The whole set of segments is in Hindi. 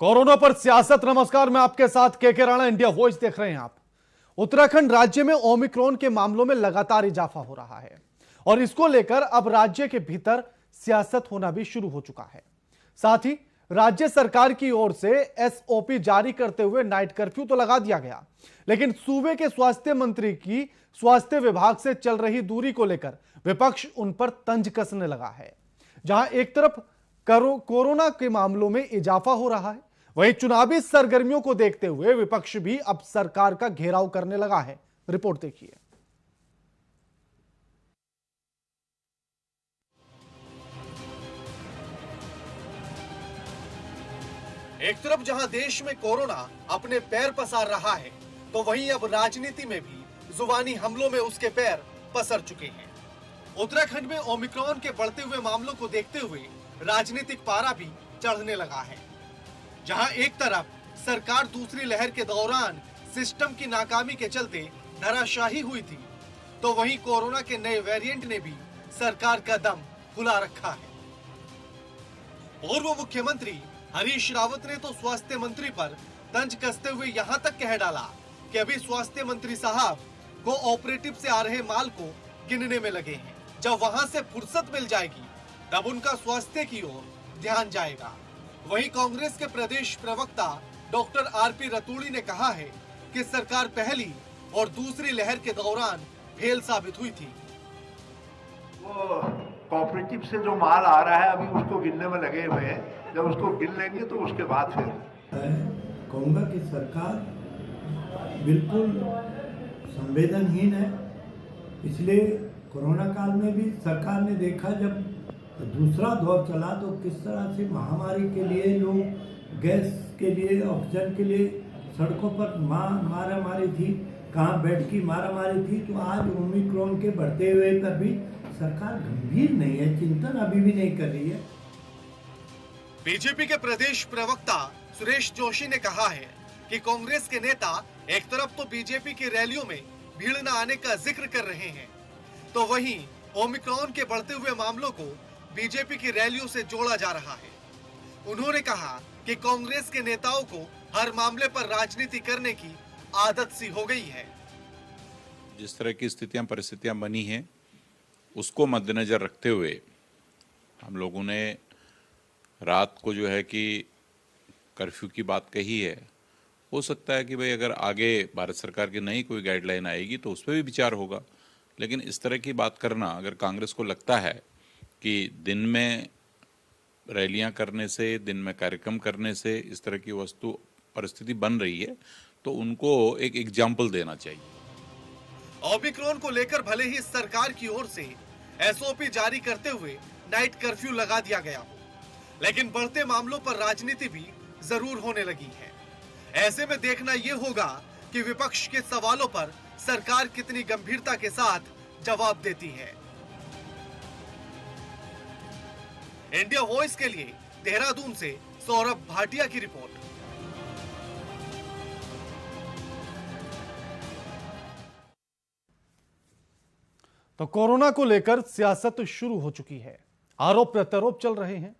कोरोना पर सियासत। नमस्कार, मैं आपके साथ के राणा, इंडिया वॉइस देख रहे हैं आप। उत्तराखंड राज्य में ओमिक्रॉन के मामलों में लगातार इजाफा हो रहा है और इसको लेकर अब राज्य के भीतर सियासत होना भी शुरू हो चुका है। साथ ही राज्य सरकार की ओर से एसओपी जारी करते हुए नाइट कर्फ्यू तो लगा दिया गया, लेकिन सूबे के स्वास्थ्य मंत्री की स्वास्थ्य विभाग से चल रही दूरी को लेकर विपक्ष उन पर तंज कसने लगा है। जहां एक तरफ कोरोना के मामलों में इजाफा हो रहा है, वहीं चुनावी सरगर्मियों को देखते हुए विपक्ष भी अब सरकार का घेराव करने लगा है। रिपोर्ट देखिए। एक तरफ जहां देश में कोरोना अपने पैर पसार रहा है, तो वहीं अब राजनीति में भी जुबानी हमलों में उसके पैर पसर चुके हैं। उत्तराखंड में ओमिक्रॉन के बढ़ते हुए मामलों को देखते हुए राजनीतिक पारा भी चढ़ने लगा है। जहां एक तरफ सरकार दूसरी लहर के दौरान सिस्टम की नाकामी के चलते धराशाही हुई थी, तो वहीं कोरोना के नए वेरिएंट ने भी सरकार का दम फुला रखा है। पूर्व मुख्यमंत्री हरीश रावत ने तो स्वास्थ्य मंत्री पर तंज कसते हुए यहां तक कह डाला कि अभी स्वास्थ्य मंत्री साहब को ऑपरेटिव से आ रहे माल को गिनने में लगे हैं। जब वहां से फुर्सत मिल जाएगी, तब उनका स्वास्थ्य की ओर ध्यान जाएगा। वहीं कांग्रेस के प्रदेश प्रवक्ता डॉक्टर आरपी रतूड़ी ने कहा है कि सरकार पहली और दूसरी लहर के दौरान फेल साबित हुई थी। वो कोऑपरेटिव से जो माल आ रहा है अभी उसको गिनने में लगे हुए हैं। जब उसको गिन लेंगे तो उसके बाद फिर कहूँगा कि सरकार बिल्कुल संवेदनहीन है। इसलिए कोरोना काल में भी सरकार ने देखा, जब दूसरा दौर चला तो किस तरह से महामारी के लिए लोग गैस के लिए, ऑक्सीजन के लिए सड़कों पर मारामारी थी, कहाँ बेड की मारामारी थी। तो आज ओमिक्रॉन के बढ़ते हुए पर भी सरकार गंभीर नहीं है, चिंतन अभी भी नहीं कर रही है। बीजेपी के प्रदेश प्रवक्ता सुरेश जोशी ने कहा है कि कांग्रेस के नेता एक तरफ तो बीजेपी की रैलियों में भीड़ न आने का जिक्र कर रहे हैं, तो वहीं ओमिक्रॉन के बढ़ते हुए मामलों को बीजेपी की रैलियों से जोड़ा जा रहा है। उन्होंने कहा कि कांग्रेस के नेताओं को हर मामले पर राजनीति करने की आदत सी हो गई है। जिस तरह की स्थितियां परिस्थितियां बनी हैं, उसको मद्देनजर रखते हुए हम लोगों ने रात को जो है कि कर्फ्यू की बात कही है। हो सकता है कि भाई अगर आगे भारत सरकार की नई कोई गाइडलाइन आएगी तो उस पर भी विचार होगा, लेकिन इस तरह की बात करना, अगर कांग्रेस को लगता है कि दिन में रैलियां करने से, दिन में कार्यक्रम करने से इस तरह की वस्तु परिस्थिति बन रही है, तो उनको एक एग्जाम्पल देना चाहिए। ओमिक्रॉन को लेकर भले ही सरकार की ओर से एसओपी जारी करते हुए नाइट कर्फ्यू लगा दिया गया हो, लेकिन बढ़ते मामलों पर राजनीति भी जरूर होने लगी है। ऐसे में देखना यह होगा कि विपक्ष के सवालों पर सरकार कितनी गंभीरता के साथ जवाब देती है। इंडिया वॉइस के लिए देहरादून से सौरभ भाटिया की रिपोर्ट। तो कोरोना को लेकर सियासत शुरू हो चुकी है, आरोप प्रत्यारोप चल रहे हैं।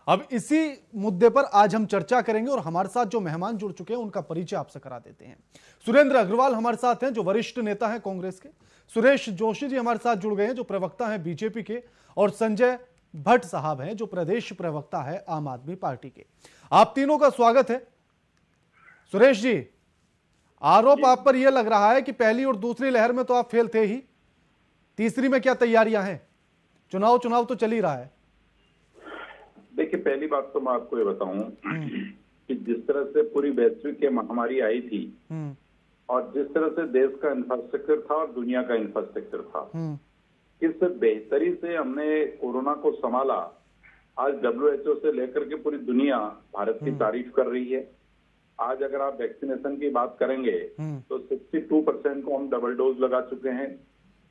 अब इसी मुद्दे पर आज हम चर्चा करेंगे और हमारे साथ जो मेहमान जुड़ चुके हैं उनका परिचय आपसे करा देते हैं। सुरेंद्र अग्रवाल हमारे साथ हैं, जो वरिष्ठ नेता हैं कांग्रेस के। सुरेश जोशी जी हमारे साथ जुड़ गए हैं, जो प्रवक्ता हैं बीजेपी के। और संजय भट्ट साहब हैं, जो प्रदेश प्रवक्ता है आम आदमी पार्टी के। आप तीनों का स्वागत है। सुरेश जी, आरोप आप पर यह लग रहा है कि पहली और दूसरी लहर में तो आप फेल थे ही, तीसरी में क्या तैयारियां हैं? चुनाव तो चल ही रहा है। देखिए, पहली बात तो मैं आपको ये बताऊं कि जिस तरह से पूरी वैश्विक महामारी आई थी और जिस तरह से देश का इंफ्रास्ट्रक्चर था और दुनिया का इंफ्रास्ट्रक्चर था, किस बेहतरी से हमने कोरोना को संभाला। आज WHO से लेकर के पूरी दुनिया भारत की तारीफ कर रही है। आज अगर आप वैक्सीनेशन की बात करेंगे तो 62% को हम डबल डोज लगा चुके हैं,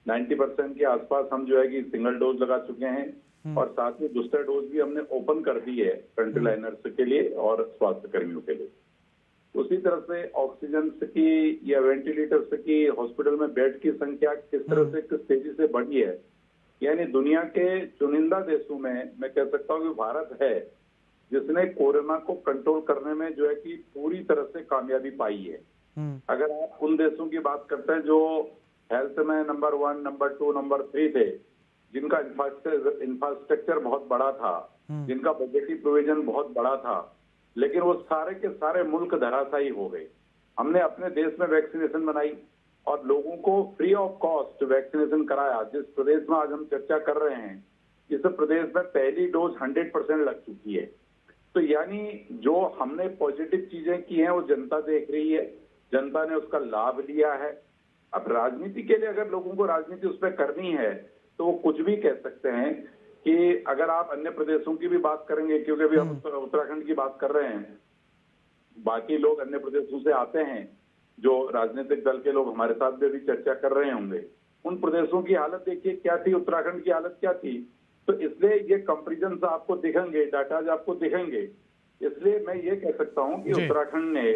90% के आसपास हम जो है कि सिंगल डोज लगा चुके हैं, और साथ ही बूस्टर डोज भी हमने ओपन कर दी है फ्रंट लाइनर्स के लिए और स्वास्थ्य कर्मियों के लिए। उसी तरह से ऑक्सीजन की या वेंटिलेटर्स की, हॉस्पिटल में बेड की संख्या किस तरह से, किस तेजी से बढ़ी है। यानी दुनिया के चुनिंदा देशों में मैं कह सकता हूँ कि भारत है जिसने कोरोना को कंट्रोल करने में जो है कि पूरी तरह से कामयाबी पाई है। अगर आप उन देशों की बात करते हैं जो हेल्थ में नंबर 1, नंबर 2, नंबर 3 थे, जिनका इंफ्रास्ट्रक्चर बहुत बड़ा था, जिनका बजटीय प्रोविजन बहुत बड़ा था, लेकिन वो सारे के सारे मुल्क धराशायी हो गए। हमने अपने देश में वैक्सीनेशन बनाई और लोगों को फ्री ऑफ कॉस्ट वैक्सीनेशन कराया। जिस प्रदेश में आज हम चर्चा कर रहे हैं, इस प्रदेश में पहली डोज 100% लग चुकी है। तो यानी जो हमने पॉजिटिव चीजें की हैं वो जनता देख रही है, जनता ने उसका लाभ लिया है। अब राजनीति के लिए अगर लोगों को राजनीति उस पर करनी है तो वो कुछ भी कह सकते हैं कि अगर आप अन्य प्रदेशों की भी बात करेंगे, क्योंकि अभी हम उत्तराखंड की बात कर रहे हैं, बाकी लोग अन्य प्रदेशों से आते हैं, जो राजनीतिक दल के लोग हमारे साथ भी अभी चर्चा कर रहे होंगे, उन प्रदेशों की हालत देखिए क्या थी, उत्तराखंड की हालत क्या थी। तो इसलिए ये कंपेरिजन आपको दिखेंगे, डाटा आपको दिखेंगे। इसलिए मैं ये कह सकता हूं कि उत्तराखंड ने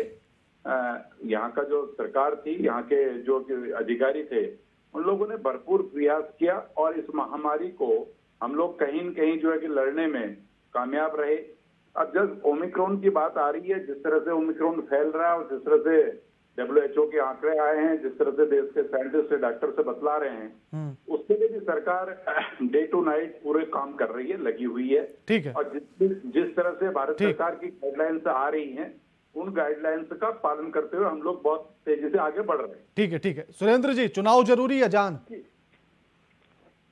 यहाँ का जो सरकार थी, यहाँ के जो अधिकारी थे, उन लोगों ने भरपूर प्रयास किया और इस महामारी को हम लोग कहीं न कहीं जो है कि लड़ने में कामयाब रहे। अब जब ओमिक्रॉन की बात आ रही है, जिस तरह से ओमिक्रॉन फैल रहा है और जिस तरह से WHO के आंकड़े आए हैं, जिस तरह से देश के साइंटिस्ट से डॉक्टर से बतला रहे हैं, उसके लिए भी सरकार डे टू नाइट पूरे काम कर रही है, लगी हुई है। ठीक है। और जिस तरह से भारत सरकार की गाइडलाइंस आ रही हैं, उन गाइडलाइंस का पालन करते हुए हम लोग बहुत तेजी से आगे बढ़ रहे हैं। ठीक है, ठीक है। सुरेंद्र जी, चुनाव जरूरी या जान?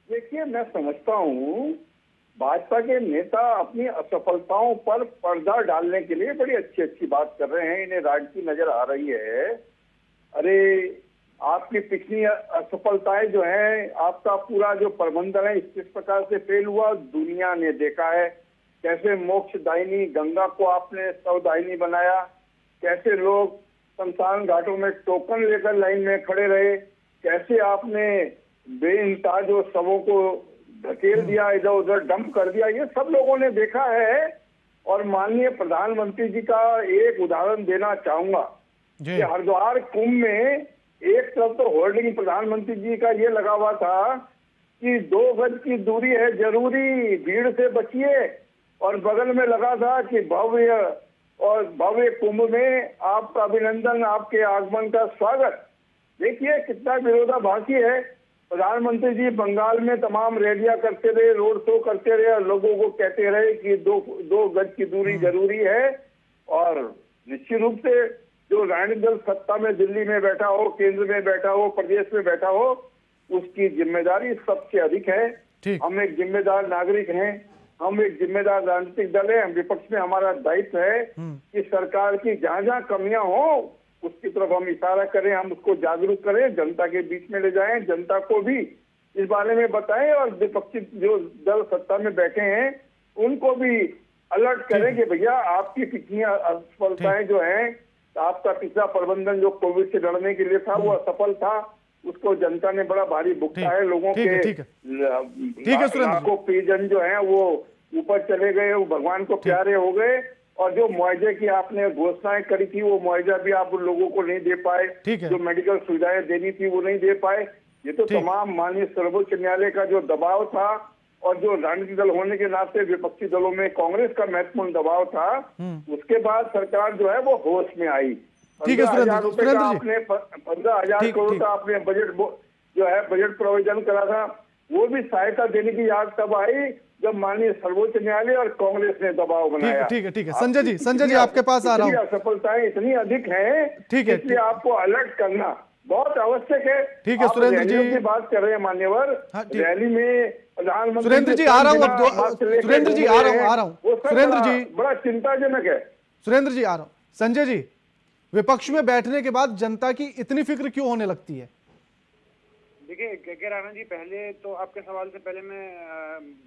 देखिए, मैं समझता हूँ भाजपा के नेता अपनी असफलताओं पर पर्दा डालने के लिए बड़ी अच्छी अच्छी बात कर रहे हैं, इन्हें राजनीति नजर आ रही है। अरे आपकी पिछली असफलताएं जो हैं, आपका पूरा जो प्रबंधन है किस प्रकार से फेल हुआ, दुनिया ने देखा है। कैसे मोक्षदायिनी गंगा को आपने सवदायिनी बनाया, कैसे लोग शमशान घाटों में टोकन लेकर लाइन में खड़े रहे, कैसे आपने बेइंतहा जो शवों को धकेल दिया, इधर उधर डंप कर दिया, ये सब लोगों ने देखा है। और माननीय प्रधानमंत्री जी का एक उदाहरण देना चाहूंगा कि हरिद्वार कुंभ में एक तरफ तो होर्डिंग प्रधानमंत्री जी का ये लगा हुआ था कि 2 गज की दूरी है जरूरी, भीड़ से बचिए, और बगल में लगा था कि भव्य कुंभ में आपका अभिनंदन, आपके आगमन का स्वागत। देखिए कितना विरोधाभासी है। प्रधानमंत्री जी बंगाल में तमाम रैलियां करते रहे, रोड शो करते रहे और लोगों को कहते रहे कि दो गज की दूरी जरूरी है। और निश्चित रूप से जो राजनीतिक दल सत्ता में दिल्ली में बैठा हो, केंद्र में बैठा हो, प्रदेश में बैठा हो, उसकी जिम्मेदारी सबसे अधिक है। हम एक जिम्मेदार नागरिक हैं, हम एक जिम्मेदार राजनीतिक दल है, हम विपक्ष में हमारा दायित्व है कि सरकार की जहां जहां कमियां हो उसकी तरफ हम इशारा करें, हम उसको जागरूक करें, जनता के बीच में ले जाएं, जनता को भी इस बारे में बताएं और विपक्षी जो दल सत्ता में बैठे हैं उनको भी अलर्ट करें कि भैया आपकी पिछली असफलताएं जो हैं, आपका पिछला प्रबंधन जो कोविड से लड़ने के लिए था वो असफल था, उसको जनता ने बड़ा भारी भुगता है। लोगों के लाखों परिजन जो है वो ऊपर चले गए, वो भगवान को प्यारे हो गए, और जो मुआवजे की आपने घोषणाएं करी थी वो मुआवजा भी आप लोगों को नहीं दे पाए, जो मेडिकल सुविधाएं देनी थी वो नहीं दे पाए। ये तो तमाम माननीय सर्वोच्च न्यायालय का जो दबाव था और जो राजनीतिक दल होने के नाते विपक्षी दलों में कांग्रेस का महत्वपूर्ण दबाव था, उसके बाद सरकार जो है वो होश में आई। 15,000 रुपए का आपने 15,000 करोड़ का आपने बजट जो है बजट प्रोविजन करा था, वो भी सहायता देने की याद तब आई जब माननीय सर्वोच्च न्यायालय और कांग्रेस ने दबाव बनाया। ठीक है। संजय जी आपके पास आ रहा हूँ। असफलताएं इतनी अधिक हैं, इसलिए आपको अलर्ट करना बहुत आवश्यक है। ठीक है सुरेंद्र जी की बात कर रहे हैं मान्यवर, रैली में प्रधानमंत्री सुरेंद्र जी आ रहा हूँ, सुरेंद्र जी आ रहा हूँ, सुरेंद्र जी बड़ा चिंताजनक है। सुरेंद्र जी आ रहा हूँ। संजय जी, विपक्ष में बैठने के बाद जनता की इतनी फिक्र क्यों होने लगती है? देखिए के राणा जी, पहले तो आपके सवाल से पहले मैं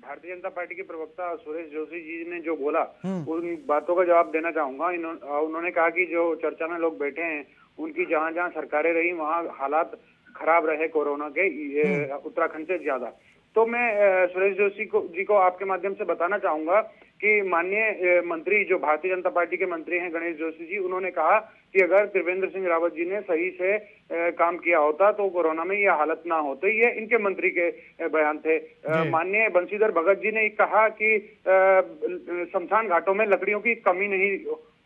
भारतीय जनता पार्टी के प्रवक्ता सुरेश जोशी जी ने जो बोला उन बातों का जवाब देना चाहूंगा। उन्होंने कहा कि जो चर्चा में लोग बैठे हैं उनकी जहां जहां सरकारें रही वहां हालात खराब रहे कोरोना के, उत्तराखंड से ज्यादा। तो मैं सुरेश जोशी जी को आपके माध्यम से बताना चाहूंगा कि माननीय मंत्री जो भारतीय जनता पार्टी के मंत्री हैं गणेश जोशी जी, उन्होंने कहा कि अगर त्रिवेंद्र सिंह रावत जी ने सही से काम किया होता तो कोरोना में यह हालत ना होती। ये इनके मंत्री के बयान थे। माननीय बंशीधर भगत जी ने कहा कि शमशान घाटों में लकड़ियों की कमी नहीं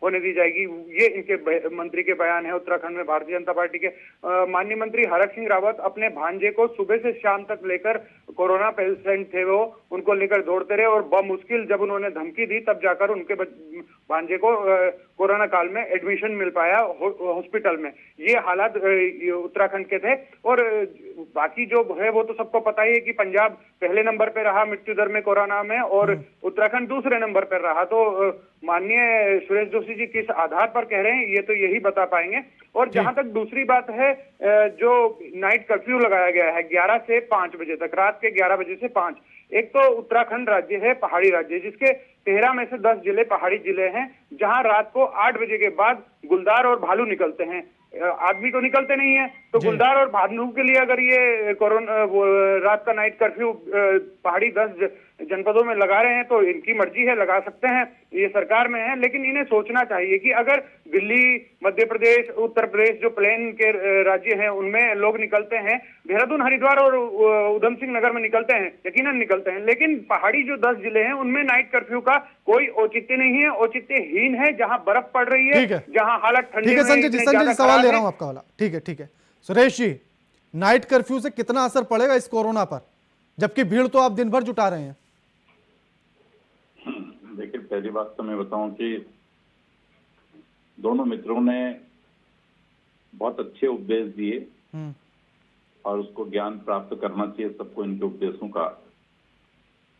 होने दी जाएगी। ये इनके मंत्री के बयान है उत्तराखंड में भारतीय जनता पार्टी के। माननीय मंत्री हरक सिंह रावत अपने भांजे को सुबह से शाम तक लेकर, कोरोना पेशेंट थे वो, उनको लेकर दौड़ते रहे और बमुश्किल जब उन्होंने धमकी दी तब जाकर उनके भांजे को कोरोना काल में एडमिशन मिल पाया हॉस्पिटल में। ये हालात उत्तराखंड के थे। और बाकी जो है वो तो सबको पता ही है कि पंजाब पहले नंबर पे रहा मृत्यु दर में कोरोना में और उत्तराखंड दूसरे नंबर पर रहा। तो माननीय सुरेश जोशी जी किस आधार पर कह रहे हैं ये तो यही बता पाएंगे। और जहां तक दूसरी बात है, जो नाइट कर्फ्यू लगाया गया है 11 से 5 बजे तक, रात के 11 बजे से 5, एक तो उत्तराखंड राज्य है पहाड़ी राज्य, जिसके 13 में से 10 जिले पहाड़ी जिले हैं, जहां रात को 8 बजे के बाद गुलदार और भालू निकलते हैं। आदमी तो निकलते नहीं है, तो गुलदार और भालू के लिए अगर ये कोरोना रात का नाइट कर्फ्यू पहाड़ी 10 जनपदों में लगा रहे हैं तो इनकी मर्जी है, लगा सकते हैं, ये सरकार में है। लेकिन इन्हें सोचना चाहिए कि अगर दिल्ली, मध्य प्रदेश, उत्तर प्रदेश जो प्लेन के राज्य हैं उनमें लोग निकलते हैं, देहरादून, हरिद्वार और उधम सिंह नगर में निकलते हैं, यकीनन निकलते हैं, लेकिन पहाड़ी जो 10 जिले हैं उनमें नाइट कर्फ्यू का कोई औचित्य नहीं है, औचित्यहीन है। जहां बर्फ पड़ रही है, जहां हालत ठंडी है। संजय जी सवाल ले रहा हूं आपका वाला। ठीक है सुरेश जी, नाइट कर्फ्यू से कितना असर पड़ेगा इस कोरोना पर, जबकि भीड़ तो आप दिन भर जुटा रहे हैं? देखिए, पहली बात तो मैं बताऊं कि दोनों मित्रों ने बहुत अच्छे उपदेश दिए और उसको ज्ञान प्राप्त करना चाहिए सबको इनके उपदेशों का।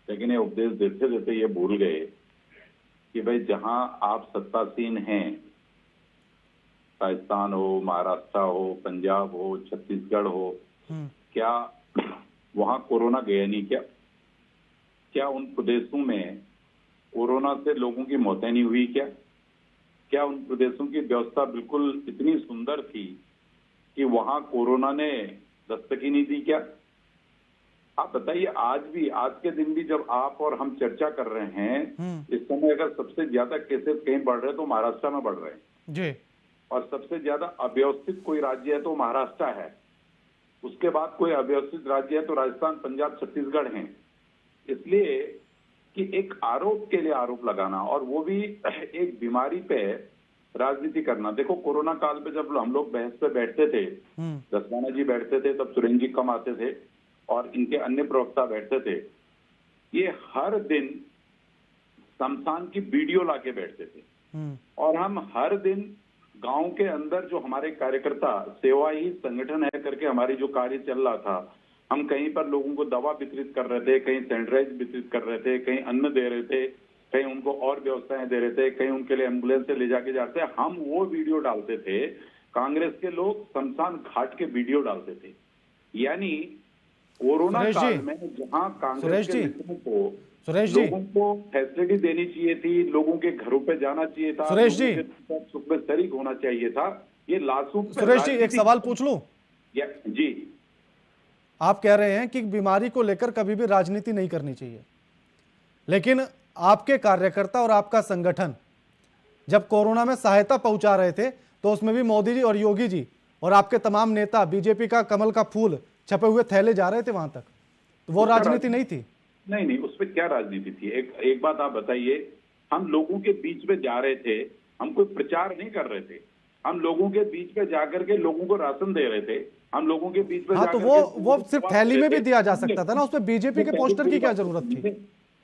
लेकिन ये उपदेश देते देते ये भूल गए कि भाई जहां आप सत्तासीन हैं, राजस्थान हो, महाराष्ट्र हो, पंजाब हो, छत्तीसगढ़ हो, क्या वहां कोरोना गया नहीं? क्या उन प्रदेशों में कोरोना से लोगों की मौतें नहीं हुई? क्या उन प्रदेशों की व्यवस्था बिल्कुल इतनी सुंदर थी कि वहां कोरोना ने दस्तक ही नहीं दी? क्या आप बताइए, आज के दिन भी जब आप और हम चर्चा कर रहे हैं, इस समय अगर सबसे ज्यादा केसेस कहीं बढ़ रहे हैं तो महाराष्ट्र में बढ़ रहे हैं जी, और सबसे ज्यादा अव्यवस्थित कोई राज्य है तो महाराष्ट्र है, उसके बाद कोई अव्यवस्थित राज्य है तो राजस्थान, पंजाब, छत्तीसगढ़ हैं। इसलिए कि एक आरोप के लिए आरोप लगाना और वो भी एक बीमारी पे राजनीति करना। देखो, कोरोना काल पे जब हम लोग बहस पे बैठते थे, दसवाना जी बैठते थे, तब सुरेंद्र जी कम आते थे और इनके अन्य प्रवक्ता बैठते थे, ये हर दिन शमशान की वीडियो लाके बैठते थे और हम हर दिन गांव के अंदर जो हमारे कार्यकर्ता, सेवा ही संगठन है करके हमारी जो कार्य चल रहा था, हम कहीं पर लोगों को दवा वितरित कर रहे थे, कहीं सैनिटाइज वितरित कर रहे थे, कहीं अन्न दे रहे थे, कहीं उनको और व्यवस्थाएं दे रहे थे, कहीं उनके लिए एम्बुलेंस से ले जाके जाते, हम वो वीडियो डालते थे। कांग्रेस के लोग शमशान घाट के वीडियो डालते थे। यानी कोरोना काल में जहां कांग्रेस के नेताओं को, लोगों को फैसिलिटी देनी चाहिए थी, लोगों के घरों पे जाना चाहिए था, सुरेश जी सुख में शरीक होना चाहिए था, ये लाशों। सुरेश जी एक सवाल पूछ लूं? जी, आप कह रहे हैं कि बीमारी को लेकर कभी भी राजनीति नहीं करनी चाहिए, लेकिन आपके कार्यकर्ता और आपका संगठन जब कोरोना में सहायता पहुंचा रहे थे तो उसमें भी मोदी जी और योगी जी और आपके तमाम नेता बीजेपी का कमल का फूल छपे हुए थैले जा रहे थे वहां तक, तो वो राजनीति नहीं थी? नहीं, उसमें क्या राजनीति थी? एक बात आप बताइए, हम लोगों के बीच में जा रहे थे, हम कोई प्रचार नहीं कर रहे थे, हम लोगों के बीच में जाकर के लोगों को राशन दे रहे थे, हम लोगों के बीच में तो वो सिर्फ थैली में भी दिया जा सकता था ना, उसमें बीजेपी के पोस्टर की क्या जरूरत थी?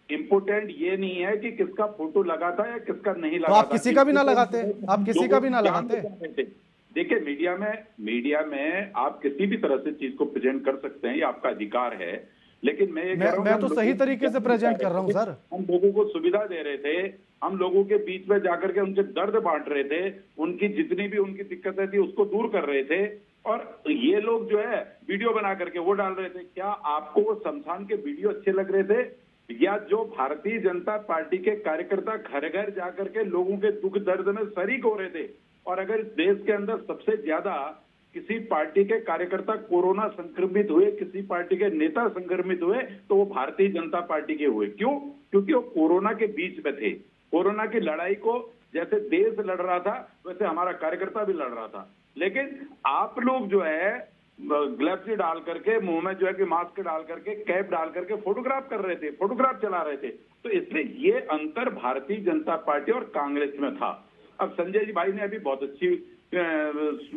इम्पोर्टेंट ये नहीं है कि किसका फोटो लगा था या किसका नहीं लगा था। आप किसी का भी ना लगाते, आप किसी का भी ना लगाते। देखिए, मीडिया में आप किसी भी तरह से चीज को प्रेजेंट कर सकते हैं, ये आपका अधिकार है, लेकिन मैं तो सही तरीके से प्रेजेंट कर रहा हूं सर। हम लोगों को सुविधा दे रहे थे, हम लोगों के बीच में जाकर के उनके दर्द बांट रहे थे, उनकी जितनी भी उनकी दिक्कतें थी उसको दूर कर रहे थे, और ये लोग जो है वीडियो बना करके वो डाल रहे थे। क्या आपको वो शमशान के वीडियो अच्छे लग रहे थे, या जो भारतीय जनता पार्टी के कार्यकर्ता घर घर जाकर के लोगों के दुख दर्द में शरीक हो रहे थे? और अगर देश के अंदर सबसे ज्यादा किसी पार्टी के कार्यकर्ता कोरोना संक्रमित हुए, किसी पार्टी के नेता संक्रमित हुए, तो वो भारतीय जनता पार्टी के हुए। क्यों? क्योंकि वो कोरोना के बीच में थे। कोरोना की लड़ाई को जैसे देश लड़ रहा था, वैसे हमारा कार्यकर्ता भी लड़ रहा था। लेकिन आप लोग जो है ग्लव्स डाल करके, मुंह में जो है कि मास्क डाल करके, कैप डाल करके फोटोग्राफ कर रहे थे, फोटोग्राफ चला रहे थे। तो इसलिए ये अंतर भारतीय जनता पार्टी और कांग्रेस में था। अब संजय जी भाई ने अभी बहुत अच्छी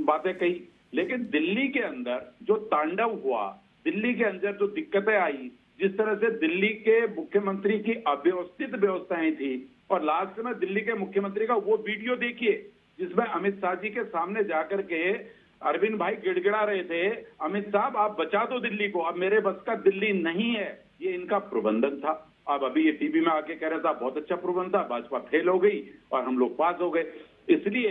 बातें कही, लेकिन दिल्ली के अंदर जो तांडव हुआ, दिल्ली के अंदर जो दिक्कतें आई, जिस तरह से दिल्ली के मुख्यमंत्री की अव्यवस्थित व्यवस्थाएं थी, और लास्ट में दिल्ली के मुख्यमंत्री का वो वीडियो देखिए जिसमें अमित शाह जी के सामने जाकर के अरविंद भाई गिड़गिड़ा रहे थे, अमित साहब आप बचा दो दिल्ली को, अब मेरे बस का दिल्ली नहीं है। ये इनका प्रबंधन था। अब अभी ये टीवी में आके कह रहा था बहुत अच्छा प्रबंधन था, भाजपा फेल हो गई और हम लोग पास हो गए। इसलिए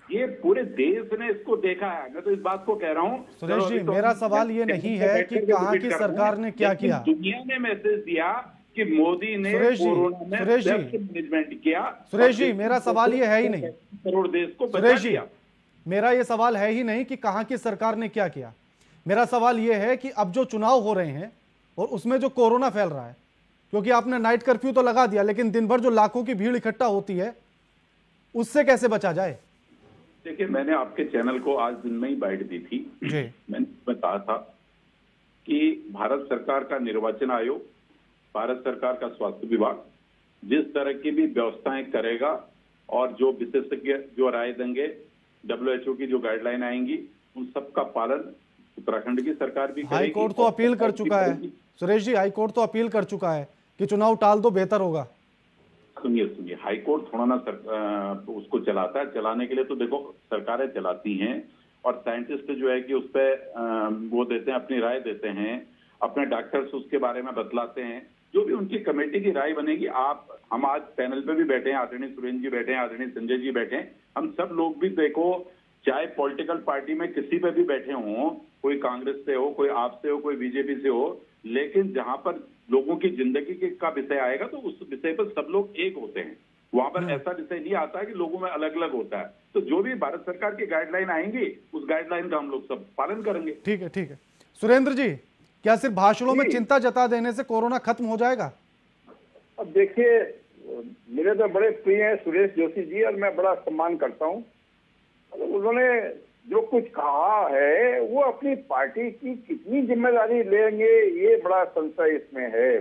ये पूरे देश ने इसको देखा है। मैं तो इस बात को कह रहा हूँ। सुरेश जी, मेरा सवाल ये नहीं है कि कहाँ की सरकार ने क्या किया। दुनिया ने मैसेज दिया कि मोदी ने कोरोना में बेस्ट मैनेजमेंट किया। सुरेश जी, मेरा सवाल ये है ही नहीं, करोड़ देश को बचा सुरेश जी, दिया। मेरा ये सवाल है ही नहीं कि कहाँ की सरकार ने क्या किया। मेरा सवाल ये है कि अब जो चुनाव हो रहे हैं और उसमें जो कोरोना फैल रहा है, क्योंकि आपने नाइट कर्फ्यू तो लगा दिया, लेकिन दिन भर जो लाखों की भीड़ इकट्ठा होती है उससे कैसे बचा जाए? देखिए, मैंने आपके चैनल को आज दिन में ही बाइट दी थी। मैंने बताया था कि भारत सरकार का निर्वाचन आयोग, भारत सरकार का स्वास्थ्य विभाग जिस तरह की भी व्यवस्थाएं करेगा और जो विशेषज्ञ जो राय देंगे, WHO की जो गाइडलाइन आएंगी, उन सब का पालन उत्तराखंड की सरकार भी करेगी। हाईकोर्ट तो अपील कर चुका है सुरेश जी, हाईकोर्ट तो अपील कर चुका है कि चुनाव टाल दो, बेहतर होगा। सुनिए, हाईकोर्ट थोड़ा ना उसको चलाता है। चलाने के लिए तो देखो सरकारें चलाती हैं और साइंटिस्ट जो है कि उस पर वो देते हैं, अपनी राय देते हैं, अपने डॉक्टर्स उसके बारे में बतलाते हैं। जो भी उनकी कमेटी की राय बनेगी, हम आज पैनल पे भी बैठे हैं, आदरणीय सुरेंद्र जी बैठे हैं, आदरणीय संजय जी बैठे हैं, हम सब लोग भी देखो, चाहे पॉलिटिकल पार्टी में किसी पे भी बैठे हों, कोई कांग्रेस से हो, कोई आप से हो, कोई बीजेपी से हो, लेकिन जहां पर लोगों की जिंदगी का विषय आएगा तो उस विषय पर सब लोग एक होते हैं। वहां पर ऐसा विषय नहीं आता है कि लोगों में अलग अलग होता है। तो जो भी भारत सरकार की गाइडलाइन आएंगी, उस गाइडलाइन का हम लोग सब पालन करेंगे। ठीक है। सुरेंद्र जी, क्या सिर्फ भाषणों में चिंता जता देने से कोरोना खत्म हो जाएगा? अब देखिए, मेरे तो बड़े प्रिय हैं सुरेश जोशी जी और मैं बड़ा सम्मान करता हूँ। उन्होंने जो कुछ कहा है वो अपनी पार्टी की कितनी जिम्मेदारी लेंगे, ये बड़ा संशय इसमें है।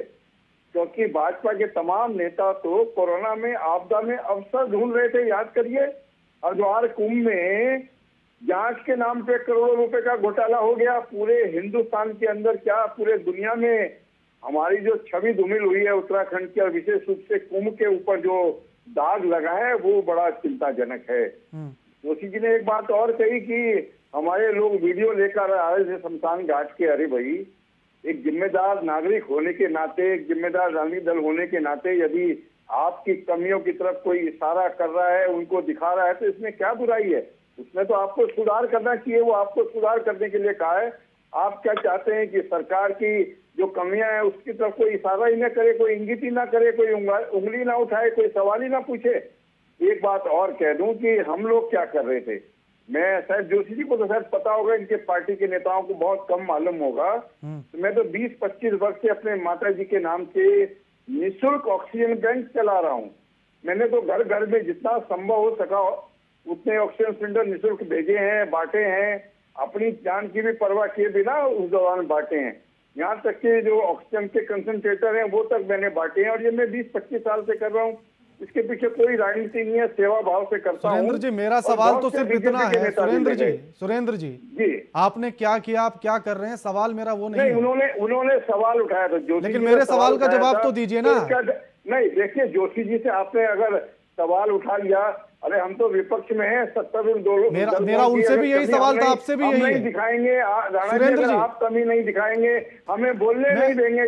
क्योंकि भाजपा के तमाम नेता तो कोरोना में आपदा में अवसर ढूंढ रहे थे। याद करिए, हरिद्वार कुंभ में जांच के नाम पे करोड़ों रुपए का घोटाला हो गया। पूरे हिंदुस्तान के अंदर, क्या पूरे दुनिया में हमारी जो छवि धूमिल हुई है उत्तराखंड की, और विशेष रूप से कुंभ के ऊपर जो दाग लगा है वो बड़ा चिंताजनक है। जोशी जी ने एक बात और कही कि हमारे लोग वीडियो लेकर आ रहे थे शमशान घाट के। अरे भाई, एक जिम्मेदार नागरिक होने के नाते, एक जिम्मेदार राजनीतिक दल होने के नाते यदि आपकी कमियों की तरफ कोई इशारा कर रहा है, उनको दिखा रहा है, तो इसमें क्या बुराई है? उसमें तो आपको सुधार करना चाहिए। वो आपको सुधार करने के लिए कहा है। आप क्या चाहते हैं कि सरकार की जो कमियां हैं उसकी तरफ कोई इशारा ही ना करे, कोई इंगित ही ना करे, कोई उंगली ना उठाए, कोई सवाल ही ना पूछे? एक बात और कह दूं कि हम लोग क्या कर रहे थे, मैं शायद जोशी जी को तो शायद पता होगा, इनके पार्टी के नेताओं को बहुत कम मालूम होगा। तो मैं तो 20-25 वर्ष से अपने माता जी के नाम से निःशुल्क ऑक्सीजन बैंक चला रहा हूँ। मैंने तो घर घर में जितना संभव हो सका उतने ऑक्सीजन सिलेंडर निःशुल्क भेजे हैं, बांटे हैं, अपनी जान की भी परवाह किए बिना उस दौरान बांटे हैं। यहाँ तक कि जो ऑक्सीजन के कंसंट्रेटर हैं वो तक मैंने बांटे हैं, और ये मैं 20-25 साल से कर रहा हूँ। इसके पीछे कोई राजनीति नहीं है, सेवा भाव से करता हूँ। सुरेंद्र जी, मेरा सवाल तो सिर्फ इतना है। सुरेंद्र जी, आपने क्या किया, आप क्या कर रहे हैं, सवाल मेरा वो नहीं। उन्होंने सवाल उठाया था जोशी, लेकिन मेरे सवाल का जवाब तो दीजिए ना। नहीं, देखिए, जोशी जी से आपने अगर सवाल उठा लिया, अरे हम तो विपक्ष में हैं, 70 मेरा उनसे भी यही सवाल था, आपसे भी यही है। दिखाएंगे राणा जी, आप कमी नहीं दिखाएंगे, हमें बोलने नहीं देंगे।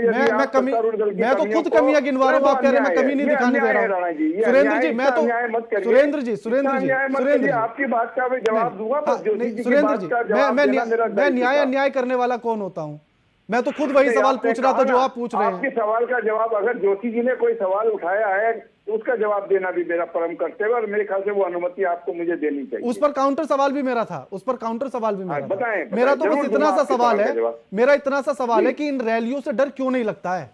मैं तो खुद कमियां गिनवा रहा हूँ, आप कह रहे हैं मैं कमी नहीं दिखाने दे रहा हूँ। सुरेंद्र जी, मैं तो सुरेंद्र जी आपकी बात का जवाब दूंगा। सुरेंद्र जी, मैं न्याय अन्याय करने वाला कौन होता हूँ? मैं तो खुद वही सवाल पूछ रहा था जो आप पूछ रहे हैं। आपके सवाल का जवाब, अगर जोशी जी ने कोई सवाल उठाया है तो उसका जवाब देना भी मेरा परम कर्तव्य, और मेरे ख्याल से वो अनुमति आपको मुझे देनी चाहिए। उस पर काउंटर सवाल भी मेरा था, उस पर काउंटर सवाल भी मेरा था। बताएं, मेरा तो बस इतना सा सवाल है, मेरा इतना सा सवाल है जी। कि इन रैलियों से डर क्यों नहीं लगता है?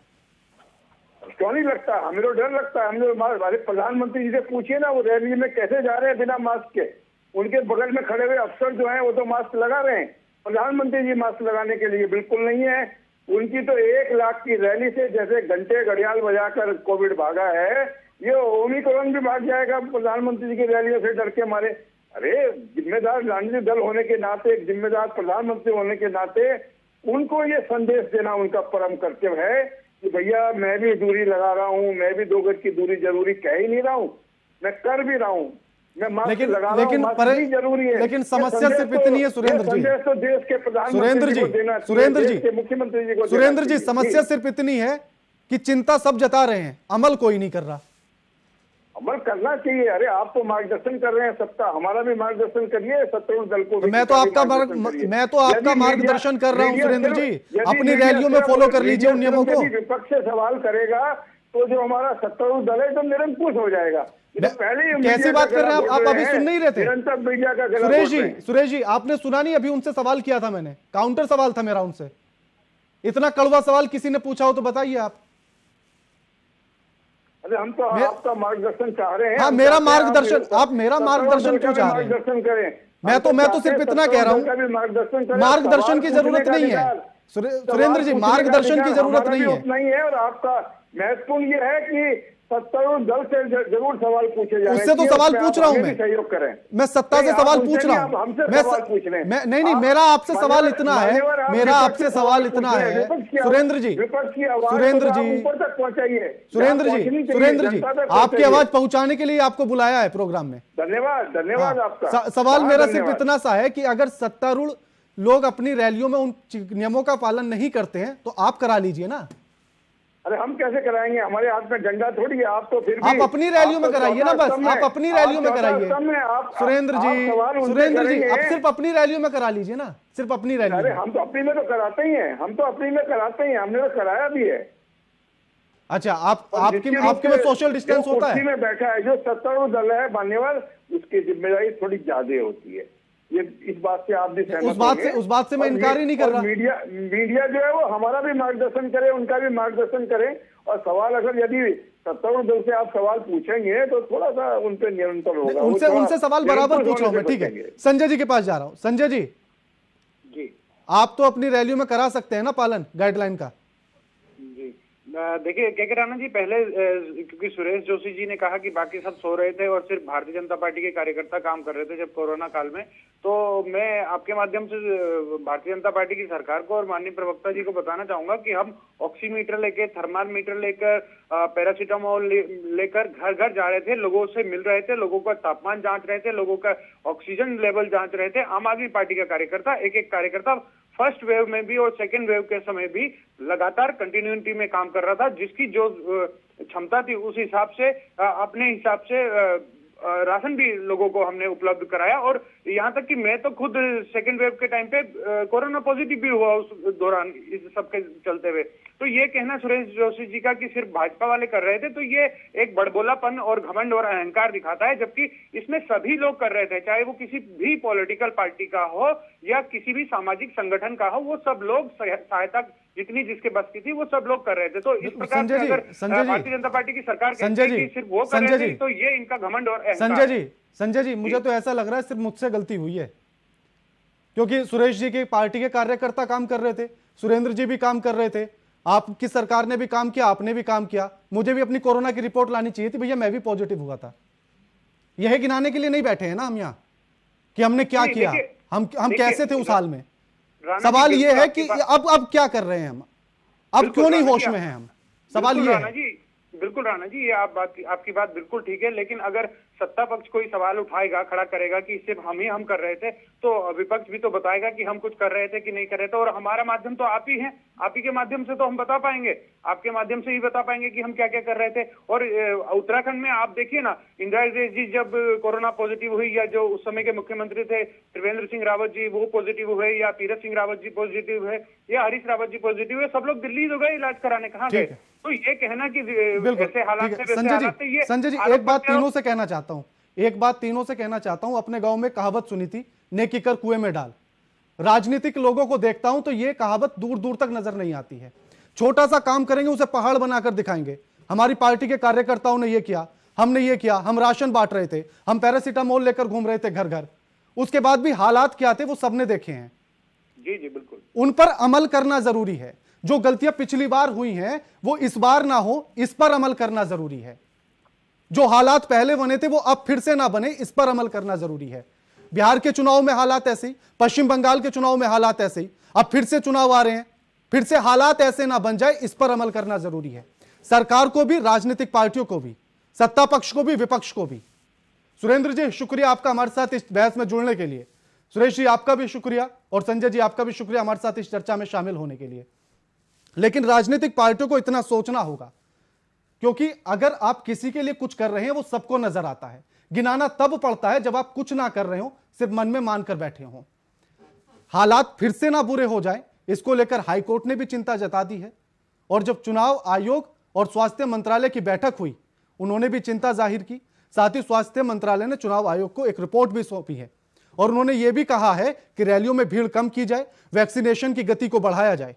क्यों नहीं लगता? हमें तो डर लगता है। हमने हमारे प्रधानमंत्री जी से पूछिए ना, वो रैली में कैसे जा रहे हैं बिना मास्क के। उनके बगल में खड़े हुए अफसर जो हैं वो तो मास्क लगा रहे हैं, प्रधानमंत्री जी मास्क लगाने के लिए बिल्कुल नहीं है। उनकी तो 1 लाख की रैली से जैसे घंटे घड़ियाल बजाकर कोविड भागा है, ये ओमिक्रॉन भी भाग जाएगा प्रधानमंत्री जी की रैलियों से डर के मारे। अरे जिम्मेदार राजनीतिक दल होने के नाते, एक जिम्मेदार प्रधानमंत्री होने के नाते उनको ये संदेश देना उनका परम कर्तव्य है कि भैया मैं भी दूरी लगा रहा हूँ, मैं भी 2 गज की दूरी जरूरी कह ही नहीं रहा हूँ, मैं कर भी रहा हूँ, मैं मास्क लगा रहा हूँ, मास्क भी जरूरी है। लेकिन समस्या सिर्फ इतनी है सुरेंद्र जी, संदेश तो देश के प्रधानमंत्री जी को देना, देश के मुख्यमंत्री जी को। सुरेंद्र जी, समस्या सिर्फ इतनी है कि चिंता सब जता रहे हैं, अमल कोई नहीं कर रहा। अमल करना चाहिए। अरे आप तो मार्गदर्शन कर रहे हैं सबका, हमारा भी मार्गदर्शन करिए, सत्तारूढ़ दल को। मैं तो आपका मार्गदर्शन कर रहा हूं सुरेंद्र जी, अपनी रैलियों में फॉलो कर लीजिए उन नियमों को। विपक्ष से सवाल करेगा तो जो हमारा सत्तारूढ़ दल है तो निरंकुश हो जाएगा। पहले कैसी बात कर रहे हैं आप अभी सुन नहीं रहे थे? निरंतर मीडिया का गला सुरेश जी आपने सुना नहीं? अभी उनसे सवाल किया था मैंने, काउंटर सवाल था मेरा उनसे। इतना कड़वा सवाल किसी ने पूछा हो तो बताइए आप। अरे हम तो आपका मार्गदर्शन चाह रहे हैं। हाँ, मेरा मार्गदर्शन, आप मेरा मार्गदर्शन क्यों चाह रहे हैं? मार्गदर्शन करें। मैं तो सिर्फ इतना कह रहा हूं, मार्गदर्शन की जरूरत नहीं है सुरेंद्र जी, मार्गदर्शन की जरूरत नहीं है। और आपका महत्वपूर्ण ये है कि सत्तारूढ़ दल से जरूर सवाल पूछे जाए। उससे तो सवाल पूछ रहा हूं सहयोग करें। मैं सत्ता से सवाल पूछ रहा हूं। नहीं, मेरा आपसे सवाल इतना है, मेरा आपसे सवाल इतना है सुरेंद्र जी, सुरेंद्र जी, आपकी आवाज पहुंचाने के लिए आपको बुलाया है प्रोग्राम में। धन्यवाद आपका। सवाल मेरा सिर्फ इतना सा है कि अगर सत्तारूढ़ लोग अपनी रैलियों में उन नियमों का पालन नहीं करते हैं तो आप करा लीजिए ना। अरे हम कैसे कराएंगे? हमारे हाथ में डंडा थोड़ी है। आप तो फिर भी आप अपनी रैलियों में कराइए ना, बस आप अपनी रैलियों में कराइए सुरेंद्र जी, आप सिर्फ अपनी रैलियों में करा लीजिए ना, सिर्फ अपनी रैली। अरे हम तो अपनी में तो कराते ही हैं, हमने तो कराया भी है। अच्छा, आपके में सोशल डिस्टेंस होता है? में बैठा है जो सत्तारूढ़ दल है मान्यवर, उसकी जिम्मेदारी थोड़ी ज्यादा होती है। ये इस बात से आप भी सहमत उस बात से मैं इनकार ही नहीं कर रहा। मीडिया जो है वो हमारा भी मार्गदर्शन करे, उनका भी मार्गदर्शन करे। और सवाल अगर यदि सत्तारूढ़ दल से आप सवाल पूछेंगे तो थोड़ा सा उन पे नियंत्रण होगा। उनसे सवाल बराबर पूछ रहा हूं मैं, ठीक है। संजय जी के पास जा रहा हूं। संजय जी, आप तो अपनी रैलियों में करा सकते हैं ना पालन गाइडलाइन का? देखिए के राणा जी, पहले क्योंकि सुरेश जोशी जी ने कहा कि बाकी सब सो रहे थे और सिर्फ भारतीय जनता पार्टी के कार्यकर्ता काम कर रहे थे जब कोरोना काल में, तो मैं आपके माध्यम से भारतीय जनता पार्टी की सरकार को और माननीय प्रवक्ता जी को बताना चाहूंगा कि हम ऑक्सीमीटर लेकर, थर्मामीटर लेकर, पैरासीटामोल लेकर घर घर जा रहे थे, लोगों से मिल रहे थे, लोगों का तापमान जांच रहे थे, लोगों का ऑक्सीजन लेवल जांच रहे थे। आम आदमी पार्टी का कार्यकर्ता, एक कार्यकर्ता फर्स्ट वेव में भी और सेकेंड वेव के समय भी लगातार कंटिन्यूटी में काम कर रहा था, जिसकी जो क्षमता थी उस हिसाब से अपने हिसाब से राशन भी लोगों को हमने उपलब्ध कराया। और यहाँ तक कि मैं तो खुद सेकेंड वेव के टाइम पे कोरोना पॉजिटिव भी हुआ उस दौरान, इस सब के चलते हुए। तो ये कहना सुरेश जोशी जी का कि सिर्फ भाजपा वाले कर रहे थे, तो ये एक बड़बोलापन और घमंड और अहंकार दिखाता है, जबकि इसमें सभी लोग कर रहे थे, चाहे वो किसी भी पॉलिटिकल पार्टी का हो या किसी भी सामाजिक संगठन का हो, वो सब लोग सहायता जितनी जिसके बस की थी वो सब लोग कर रहे थे। तो इस प्रकार से अगर भारतीय जनता पार्टी की सरकार सिर्फ वो कर रहे थे तो ये इनका घमंड और संजय जी, मुझे तो ऐसा लग रहा है सिर्फ मुझसे गलती हुई है, क्योंकि सुरेश जी की पार्टी के कार्यकर्ता काम कर रहे थे, सुरेंद्र जी भी काम कर रहे थे, आपकी सरकार ने भी काम किया, आपने भी काम किया। मुझे भी अपनी कोरोना की रिपोर्ट लानी चाहिए थी, भैया मैं भी पॉजिटिव हुआ था। यह गिनाने के लिए नहीं बैठे हैं ना हम यहाँ कि हमने क्या किया, हम कैसे थे उस हाल में। सवाल यह है कि अब क्या कर रहे हैं हम, अब क्यों नहीं होश में हैं हम, सवाल यह है। बिल्कुल राणा जी, ये आपकी बात बिल्कुल ठीक है, लेकिन अगर सत्ता पक्ष कोई सवाल उठाएगा, खड़ा करेगा कि सिर्फ हम कर रहे थे, तो विपक्ष भी तो बताएगा कि हम कुछ कर रहे थे कि नहीं कर रहे थे। और हमारा माध्यम तो आप ही हैं, आप ही के माध्यम से तो हम बता पाएंगे, आपके माध्यम से ही बता पाएंगे कि हम क्या क्या कर रहे थे। और उत्तराखंड में आप देखिए ना, इंदिरा जी जब कोरोना पॉजिटिव हुई, या जो उस समय के मुख्यमंत्री थे त्रिवेंद्र सिंह रावत जी, वो पॉजिटिव हुए, या तीरथ सिंह रावत जी पॉजिटिव हुए, या हरीश रावत जी पॉजिटिव हुए, सब लोग दिल्ली तो गए इलाज कराने, कहाँ गए? तो ये कहना कि बिल्कुल ऐसे हालात ठीक है। में वैसे हालात में, ये संजय जी आरोप एक बात प्रत्यारोप- तीनों से कहना चाहता हूं, एक बात तीनों से कहना चाहता हूं। अपने गांव में कहावत सुनी थी, नेकी कर कुएं में डाल। राजनीतिक लोगों को देखता हूं तो ये कहावत दूर दूर तक नजर नहीं आती है। छोटा सा काम करेंगे उसे पहाड़ बनाकर दिखाएंगे। हमारी पार्टी के कार्यकर्ताओं ने ये किया, हमने ये किया, हम राशन बांट रहे थे, हम पैरासीटामोल लेकर घूम रहे थे घर घर। उसके बाद भी हालात क्या थे वो सबने देखे हैं। जी जी बिल्कुल। उन पर अमल करना जरूरी है। जो गलतियां पिछली बार हुई हैं वो इस बार ना हो, इस पर अमल करना जरूरी है। जो हालात पहले बने थे वो अब फिर से ना बने, इस पर अमल करना जरूरी है। बिहार के चुनाव में हालात ऐसे ही, पश्चिम बंगाल के चुनाव में हालात ऐसे ही, अब फिर से चुनाव आ रहे हैं, फिर से हालात ऐसे ना बन जाए, इस पर अमल करना जरूरी है। सरकार को भी, राजनीतिक पार्टियों को भी, सत्ता पक्ष को भी, विपक्ष को भी। सुरेंद्र जी शुक्रिया आपका हमारे साथ इस बहस में जुड़ने के लिए। सुरेश जी आपका भी शुक्रिया, और संजय जी आपका भी शुक्रिया हमारे साथ इस चर्चा में शामिल होने के लिए। लेकिन राजनीतिक पार्टियों को इतना सोचना होगा, क्योंकि अगर आप किसी के लिए कुछ कर रहे हैं वो सबको नजर आता है। गिनाना तब पड़ता है जब आप कुछ ना कर रहे हो, सिर्फ मन में मानकर बैठे हो। हालात फिर से ना बुरे हो जाए, इसको लेकर हाईकोर्ट ने भी चिंता जता दी है। और जब चुनाव आयोग और स्वास्थ्य मंत्रालय की बैठक हुई, उन्होंने भी चिंता जाहिर की। साथ ही स्वास्थ्य मंत्रालय ने चुनाव आयोग को एक रिपोर्ट भी सौंपी है, और उन्होंने यह भी कहा है कि रैलियों में भीड़ कम की जाए, वैक्सीनेशन की गति को बढ़ाया जाए।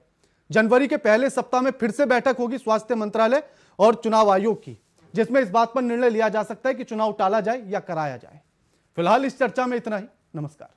जनवरी के पहले सप्ताह में फिर से बैठक होगी स्वास्थ्य मंत्रालय और चुनाव आयोग की, जिसमें इस बात पर निर्णय लिया जा सकता है कि चुनाव टाला जाए या कराया जाए। फिलहाल इस चर्चा में इतना ही। नमस्कार।